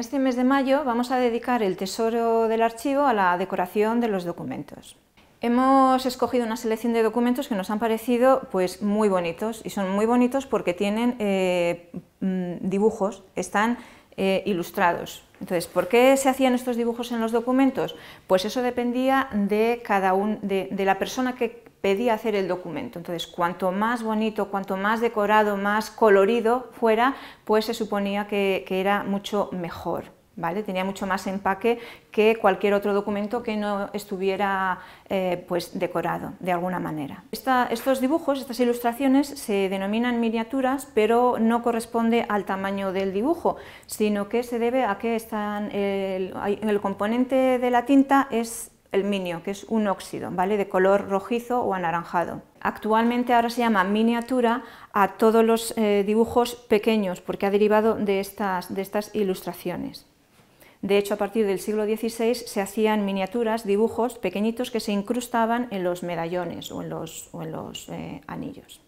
este mes de mayo vamos a dedicar el tesoro del archivo a la decoración de los documentos. Hemos escogido una selección de documentos que nos han parecido pues, muy bonitos, y son muy bonitos porque tienen dibujos, están ilustrados. Entonces, ¿por qué se hacían estos dibujos en los documentos? Pues eso dependía de de la persona que pedía hacer el documento. Entonces, cuanto más bonito, cuanto más decorado, más colorido fuera, pues se suponía que era mucho mejor, ¿vale? Tenía mucho más empaque que cualquier otro documento que no estuviera pues decorado de alguna manera. Estos dibujos, estas ilustraciones se denominan miniaturas, pero no corresponde al tamaño del dibujo, sino que se debe a que el componente de la tinta es el minio, que es un óxido, ¿vale? De color rojizo o anaranjado. Actualmente ahora se llama miniatura a todos los dibujos pequeños, porque ha derivado de estas ilustraciones. De hecho, a partir del siglo XVI se hacían miniaturas, dibujos pequeñitos que se incrustaban en los medallones o en los anillos.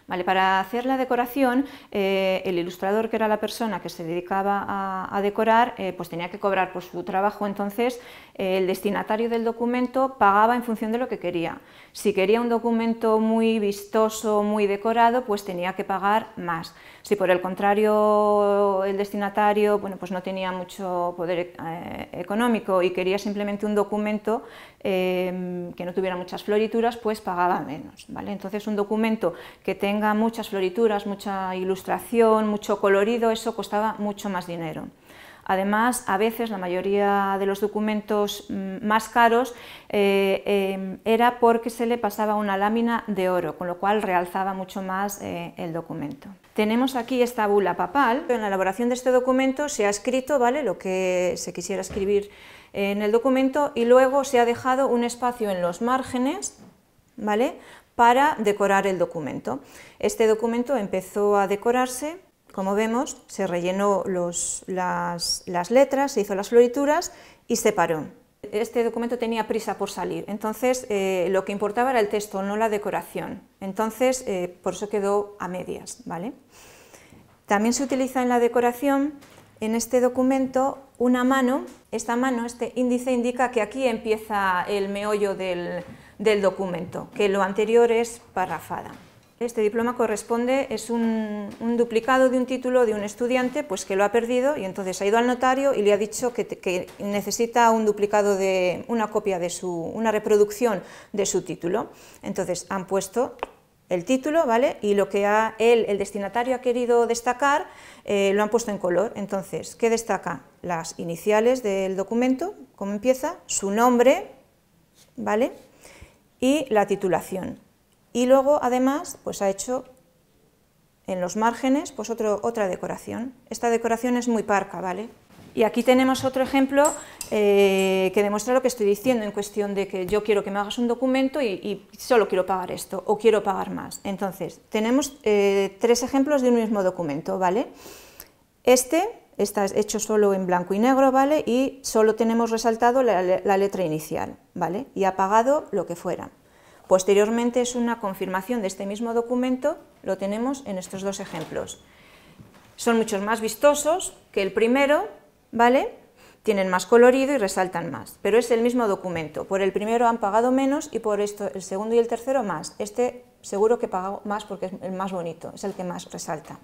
Vale, para hacer la decoración, el ilustrador, que era la persona que se dedicaba a decorar, pues tenía que cobrar por su trabajo. Entonces el destinatario del documento pagaba en función de lo que quería. Si quería un documento muy vistoso, muy decorado, pues tenía que pagar más. Si por el contrario el destinatario pues no tenía mucho poder económico y quería simplemente un documento que no tuviera muchas florituras, pues pagaba menos, ¿vale? Entonces un documento que tenga muchas florituras, mucha ilustración, mucho colorido, eso costaba mucho más dinero. Además, a veces la mayoría de los documentos más caros era porque se le pasaba una lámina de oro, con lo cual realzaba mucho más el documento. Tenemos aquí esta bula papal. En la elaboración de este documento se ha escrito, ¿vale?, lo que se quisiera escribir en el documento, y luego se ha dejado un espacio en los márgenes, ¿vale?, para decorar el documento. Este documento empezó a decorarse, como vemos, se rellenó las letras, se hizo las florituras y se paró. Este documento tenía prisa por salir, entonces lo que importaba era el texto, no la decoración. Entonces, por eso quedó a medias, ¿vale? También se utiliza en la decoración, en este documento, una mano. Esta mano, este índice, indica que aquí empieza el meollo del documento, que lo anterior es parrafada. Este diploma es un duplicado de un título de un estudiante pues que lo ha perdido, y entonces ha ido al notario y le ha dicho que necesita un duplicado, una copia una reproducción de su título. Entonces han puesto el título, ¿vale?, y lo que el destinatario ha querido destacar lo han puesto en color. Entonces, ¿qué destaca? Las iniciales del documento, cómo empieza, su nombre, ¿vale?, y la titulación. Y luego, además, pues ha hecho en los márgenes pues otra decoración. Esta decoración es muy parca, ¿vale? Y aquí tenemos otro ejemplo que demuestra lo que estoy diciendo, en cuestión de que yo quiero que me hagas un documento y solo quiero pagar esto, o quiero pagar más. Entonces, tenemos tres ejemplos de un mismo documento, ¿vale? Este está hecho solo en blanco y negro, ¿vale?, y solo tenemos resaltado la letra inicial, ¿vale?, y ha pagado lo que fuera. Posteriormente es una confirmación de este mismo documento, lo tenemos en estos dos ejemplos. Son muchos más vistosos que el primero, ¿vale?, tienen más colorido y resaltan más, pero es el mismo documento. Por el primero han pagado menos y por esto el segundo y el tercero más. Este seguro que pagó más porque es el más bonito, es el que más resalta.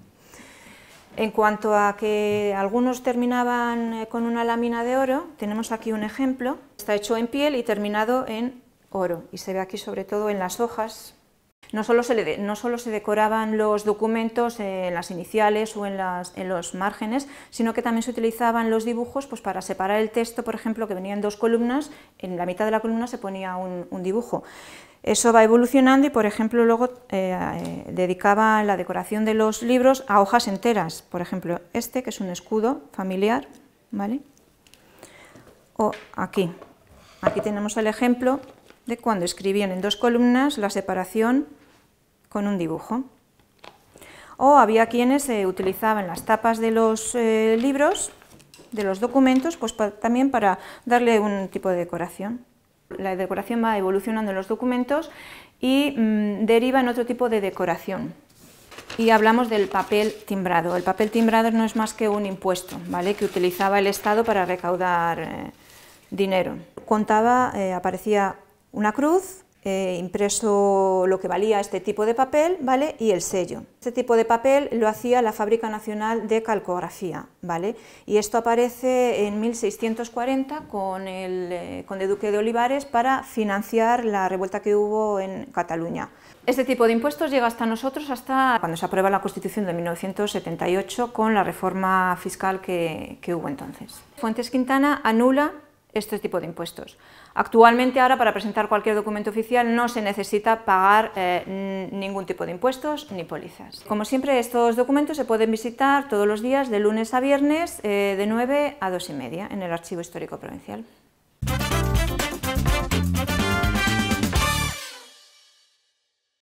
En cuanto a que algunos terminaban con una lámina de oro, tenemos aquí un ejemplo. Está hecho en piel y terminado en oro, y se ve aquí sobre todo en las hojas. No solo se decoraban los documentos en las iniciales o en los márgenes, sino que también se utilizaban los dibujos pues para separar el texto, por ejemplo, que venía en dos columnas, en la mitad de la columna se ponía un dibujo. Eso va evolucionando y, por ejemplo, luego dedicaba la decoración de los libros a hojas enteras. Por ejemplo, este, que es un escudo familiar, ¿vale?, o aquí. Aquí tenemos el ejemplo de cuando escribían en dos columnas la separación con un dibujo. O había quienes utilizaban las tapas de los libros, de los documentos, pues también para darle un tipo de decoración. La decoración va evolucionando en los documentos y deriva en otro tipo de decoración. Y hablamos del papel timbrado. El papel timbrado no es más que un impuesto, ¿vale?, que utilizaba el Estado para recaudar dinero. Aparecía una cruz, impreso lo que valía este tipo de papel, ¿vale?, y el sello. Este tipo de papel lo hacía la Fábrica Nacional de Calcografía, ¿vale?, y esto aparece en 1640 con el conde duque de Olivares para financiar la revuelta que hubo en Cataluña. Este tipo de impuestos llega hasta nosotros hasta cuando se aprueba la Constitución de 1978 con la reforma fiscal que hubo entonces. Fuentes Quintana anula este tipo de impuestos. Actualmente, ahora, para presentar cualquier documento oficial no se necesita pagar ningún tipo de impuestos ni pólizas. Como siempre, estos documentos se pueden visitar todos los días de lunes a viernes de 9 a 2:30 en el Archivo Histórico Provincial.